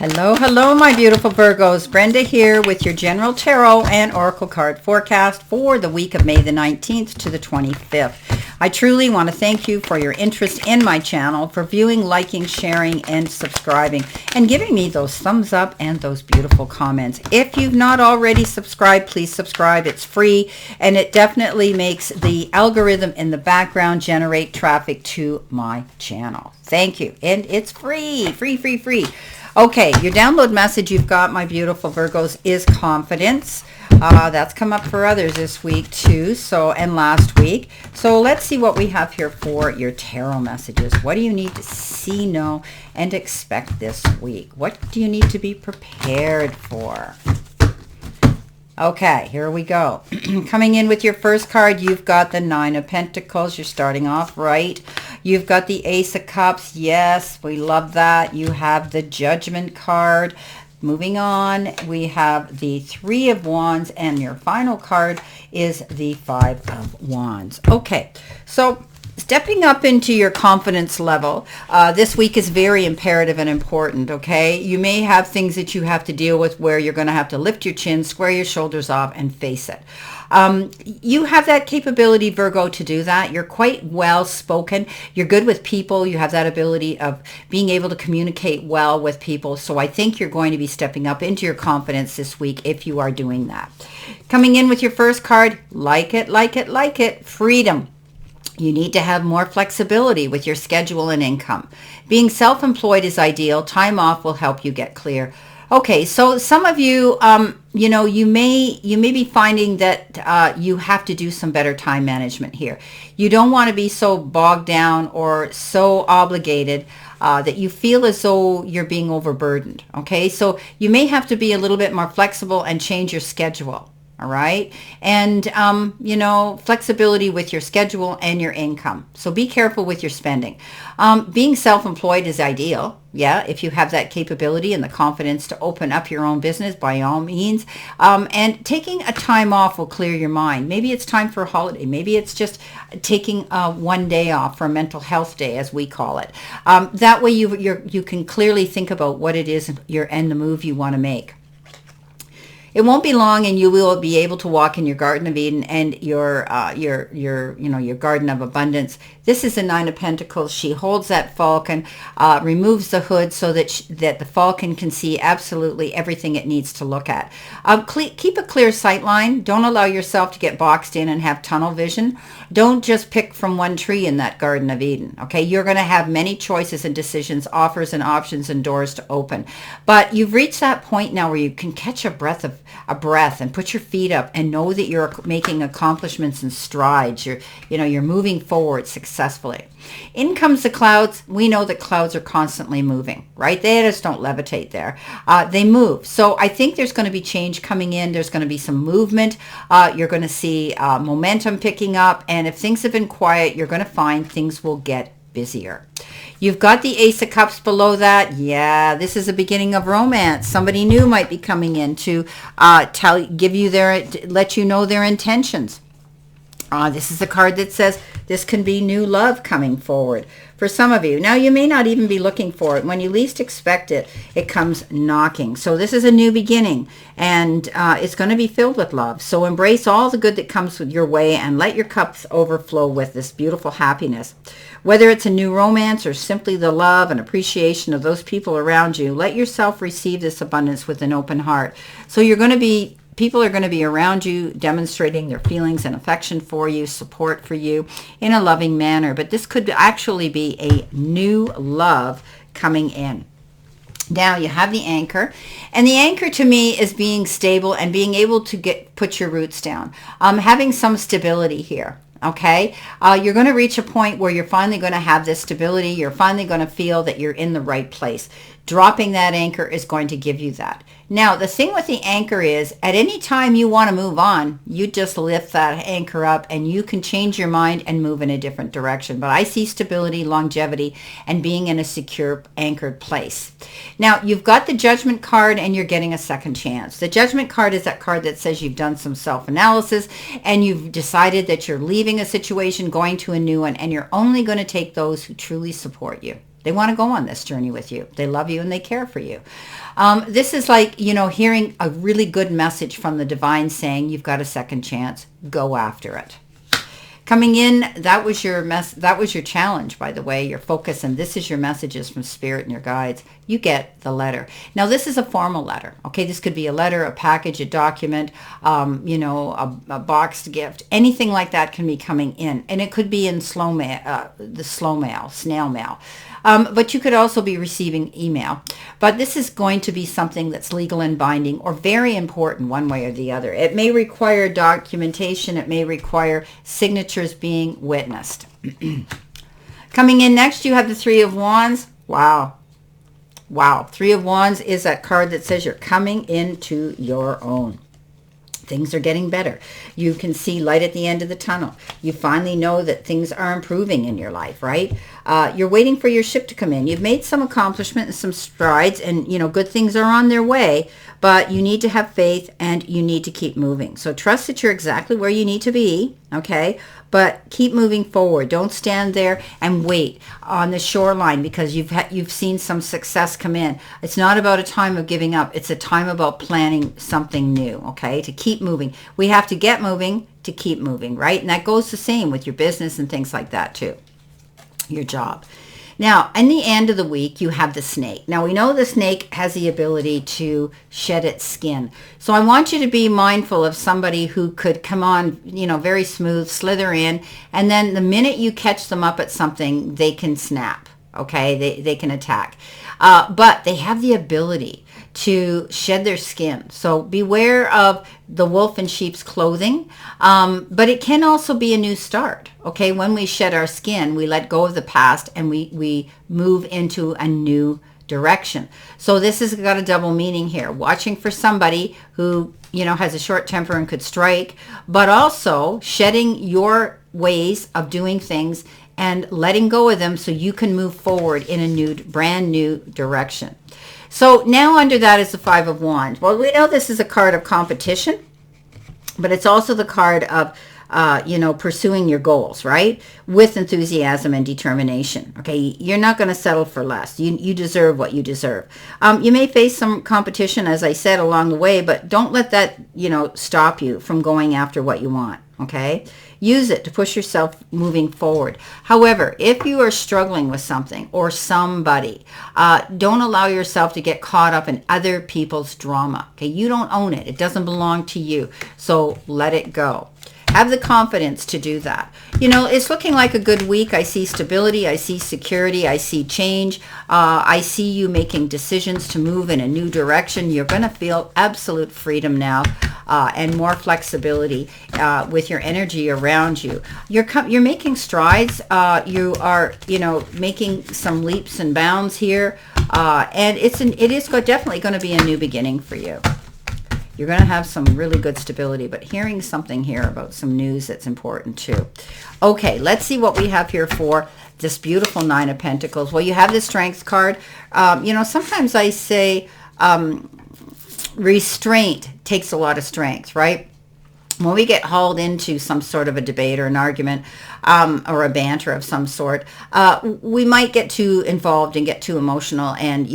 Hello, hello, my beautiful Virgos. Brenda here with your general tarot and oracle card forecast for the week of May the 19th to the 25th. I truly want to thank you for your interest in my channel, for viewing, liking, sharing, and subscribing, and giving me those thumbs up and those beautiful comments. If you've not already subscribed, please subscribe. It's free, and it definitely makes the algorithm in the background generate traffic to my channel. Thank you. And it's free, free, free, free. Okay, your download message you've got, my beautiful Virgos, is confidence. That's come up for others this week too, and last week. So let's see what we have here for your tarot messages. What do you need to see, know, and expect this week? What do you need to be prepared for? Okay, here we go. Coming in with your first card, you've got the Nine of Pentacles. You're starting off right. You've got the Ace of Cups. Yes, we love that. You have the Judgment card. Moving on, we have the Three of Wands, and your final card is the Five of Wands. Okay, so stepping up into your confidence level this week is very imperative and important, okay? You may have things that you have to deal with where you're going to have to lift your chin, square your shoulders off, and face it. You have that capability, Virgo, to do that. You're quite well spoken. You're good with people. You have that ability of being able to communicate well with people. So I think you're going to be stepping up into your confidence this week if you are doing that. Coming in with your first card, like it, like it, like it, freedom. You need to have more flexibility with your schedule and income. Being self-employed is ideal. Time off will help you get clear. Okay, so some of you, you may be finding that you have to do some better time management here. You don't want to be so bogged down or so obligated that you feel as though you're being overburdened. Okay, so you may have to be a little bit more flexible and change your schedule. All right. And, flexibility with your schedule and your income. So be careful with your spending. Being self-employed is ideal. Yeah. If you have that capability and the confidence to open up your own business, by all means. And taking a time off will clear your mind. Maybe it's time for a holiday. Maybe it's just taking one day off for a mental health day, as we call it. That way you can clearly think about what it is and the move you want to make. It won't be long, and you will be able to walk in your Garden of Eden and your Garden of Abundance. This is the Nine of Pentacles. She holds that falcon, removes the hood so that the falcon can see absolutely everything it needs to look at. Keep a clear sight line. Don't allow yourself to get boxed in and have tunnel vision. Don't just pick from one tree in that Garden of Eden. Okay, you're going to have many choices and decisions, offers and options, and doors to open. But you've reached that point now where you can catch a breath and put your feet up and know that you're making accomplishments and strides. You're moving forward successfully. In comes the clouds. We know that clouds are constantly moving, right? They just don't levitate there. They move. So I think there's going to be change coming in. There's going to be some movement. You're going to see momentum picking up. And if things have been quiet, you're going to find things will get busier. You've got the Ace of Cups below that. Yeah, this is the beginning of romance. Somebody new might be coming in to let you know their intentions. This is a card that says this can be new love coming forward for some of you. Now, you may not even be looking for it. When you least expect it, it comes knocking. So this is a new beginning, and it's going to be filled with love. So embrace all the good that comes with your way and let your cups overflow with this beautiful happiness. Whether it's a new romance or simply the love and appreciation of those people around you, let yourself receive this abundance with an open heart. So people are going to be around you demonstrating their feelings and affection for you, support for you in a loving manner. But this could actually be a new love coming in. Now you have the anchor, and the anchor to me is being stable and being able to put your roots down, having some stability here. Okay, you're going to reach a point where you're finally going to have this stability. You're finally going to feel that you're in the right place. Dropping that anchor is going to give you that. Now, the thing with the anchor is at any time you want to move on, you just lift that anchor up and you can change your mind and move in a different direction. But I see stability, longevity, and being in a secure, anchored place. Now, you've got the Judgment card and you're getting a second chance. The Judgment card is that card that says you've done some self-analysis and you've decided that you're leaving a situation, going to a new one, and you're only going to take those who truly support you. They want to go on this journey with you. They love you and they care for you. This is like, hearing a really good message from the divine saying, you've got a second chance. Go after it. Coming in, that was your challenge, by the way, your focus, and this is your messages from Spirit and your guides. You get the letter. Now, this is a formal letter, okay? This could be a letter, a package, a document, a boxed gift. Anything like that can be coming in, and it could be in snail mail. But you could also be receiving email. But this is going to be something that's legal and binding or very important one way or the other. It may require documentation. It may require signatures being witnessed. Coming in next, you have the Three of Wands. Wow. Three of Wands is that card that says you're coming into your own. Things are getting better. You can see light at the end of the tunnel. You finally know that things are improving in your life, right? You're waiting for your ship to come in. You've made some accomplishment and some strides, and good things are on their way, but you need to have faith and you need to keep moving. So trust that you're exactly where you need to be, okay? But keep moving forward. Don't stand there and wait on the shoreline because you've seen some success come in. It's not about a time of giving up. It's a time about planning something new, okay? To keep moving. We have to get moving to keep moving, right? And that goes the same with your business and things like that too. Your job. Now, in the end of the week, you have the snake. Now, we know the snake has the ability to shed its skin. So I want you to be mindful of somebody who could come on, very smooth, slither in, and then the minute you catch them up at something, they can snap, okay? They can attack. But they have the ability to shed their skin. So beware of the wolf in sheep's clothing. But it can also be a new start. Okay, when we shed our skin, we let go of the past and we move into a new direction. So this has got a double meaning here. Watching for somebody who, has a short temper and could strike, but also shedding your ways of doing things and letting go of them so you can move forward in a brand new direction. So now under that is the Five of Wands. Well, we know this is a card of competition, but it's also the card of, pursuing your goals, right? With enthusiasm and determination. Okay, you're not going to settle for less. You deserve what you deserve. You may face some competition, as I said, along the way, but don't let that, stop you from going after what you want. Okay, use it to push yourself moving forward. However, if you are struggling with something or somebody, don't allow yourself to get caught up in other people's drama. Okay, you don't own it. It doesn't belong to you. So let it go. Have the confidence to do that. It's looking like a good week. I see stability. I see security. I see change. I see you making decisions to move in a new direction. You're going to feel absolute freedom now and more flexibility with your energy around you. You're making strides. You are, making some leaps and bounds here. And it is definitely going to be a new beginning for you. You're going to have some really good stability, but hearing something here about some news that's important too. Okay, let's see what we have here for this beautiful Nine of Pentacles. Well, you have the Strength card. Sometimes I say restraint takes a lot of strength, right? When we get hauled into some sort of a debate or an argument or a banter of some sort, we might get too involved and get too emotional and,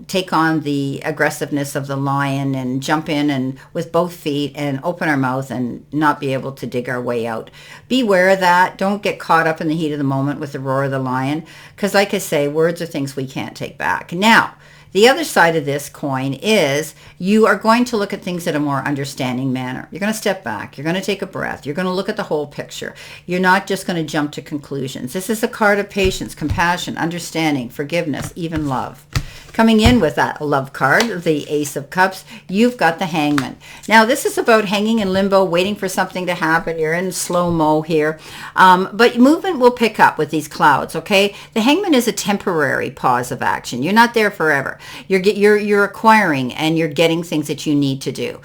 take on the aggressiveness of the lion and jump in and with both feet and open our mouth and not be able to dig our way out. Beware of that. Don't get caught up in the heat of the moment with the roar of the lion because, like I say, words are things we can't take back. Now, the other side of this coin is you are going to look at things in a more understanding manner. You're going to step back. You're going to take a breath. You're going to look at the whole picture. You're not just going to jump to conclusions. This is a card of patience, compassion, understanding, forgiveness, even love. Coming in with that love card, the Ace of Cups, you've got the Hangman. Now, this is about hanging in limbo, waiting for something to happen. You're in slow-mo here. But movement will pick up with these clouds, okay? The Hangman is a temporary pause of action. You're not there forever. You're acquiring and you're getting things that you need to do.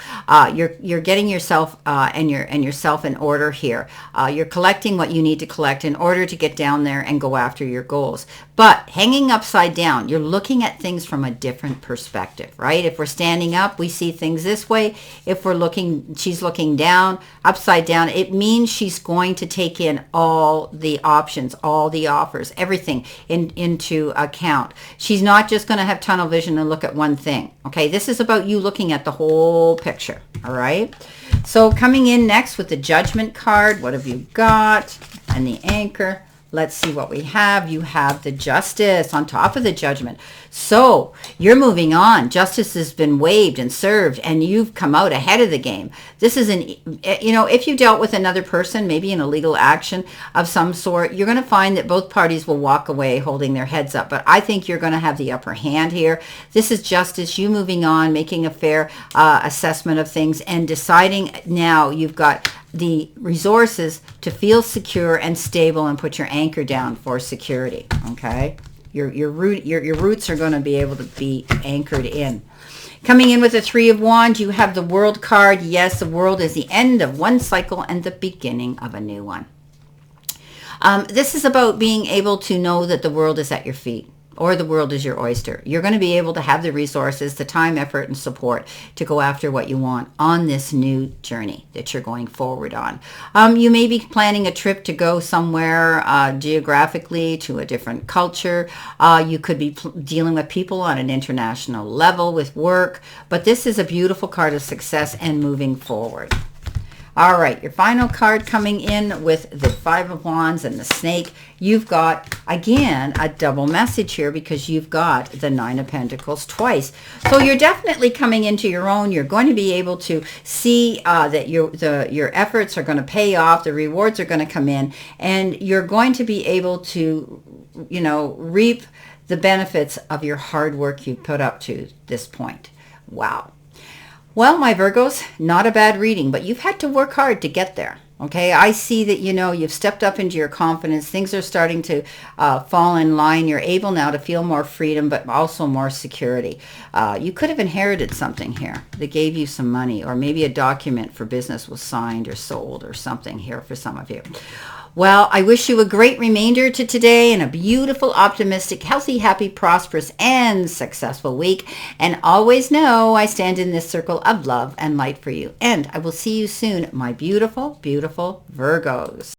You're getting yourself and yourself in order here. You're collecting what you need to collect in order to get down there and go after your goals. But hanging upside down, you're looking at things things from a different perspective, right? If we're standing up, we see things this way. If we're looking, she's looking down, upside down, it means she's going to take in all the options, all the offers, everything into account. She's not just going to have tunnel vision and look at one thing. Okay, this is about you looking at the whole picture. All right. So coming in next with the Judgment card, what have you got? And the Anchor. Let's see what we have. You have the Justice on top of the Judgment. So you're moving on. Justice has been waived and served, and you've come out ahead of the game. This is if you dealt with another person, maybe in a legal action of some sort, you're going to find that both parties will walk away holding their heads up. But I think you're going to have the upper hand here. This is Justice, you moving on, making a fair assessment of things, and deciding now you've got the resources to feel secure and stable and put your anchor down for security. Okay, your roots are going to be able to be anchored in. Coming in with the Three of Wands, you have the World card. Yes, the World is the end of one cycle and the beginning of a new one. This is about being able to know that the world is at your feet, or the world is your oyster. You're going to be able to have the resources, the time, effort, and support to go after what you want on this new journey that you're going forward on. You may be planning a trip to go somewhere geographically to a different culture. You could be dealing with people on an international level with work, but this is a beautiful card of success and moving forward. All right, your final card coming in with the Five of Wands and the Snake. You've got, again, a double message here because you've got the Nine of Pentacles twice. So you're definitely coming into your own. You're going to be able to see that your efforts are going to pay off. The rewards are going to come in. And you're going to be able to, reap the benefits of your hard work you put up to this point. Wow. Well, my Virgos, not a bad reading, but you've had to work hard to get there. Okay, I see that, you've stepped up into your confidence. Things are starting to fall in line. You're able now to feel more freedom, but also more security. You could have inherited something here that gave you some money, or maybe a document for business was signed or sold or something here for some of you. Well, I wish you a great remainder to today and a beautiful, optimistic, healthy, happy, prosperous, and successful week. And always know I stand in this circle of love and light for you. And I will see you soon, my beautiful, beautiful Virgos.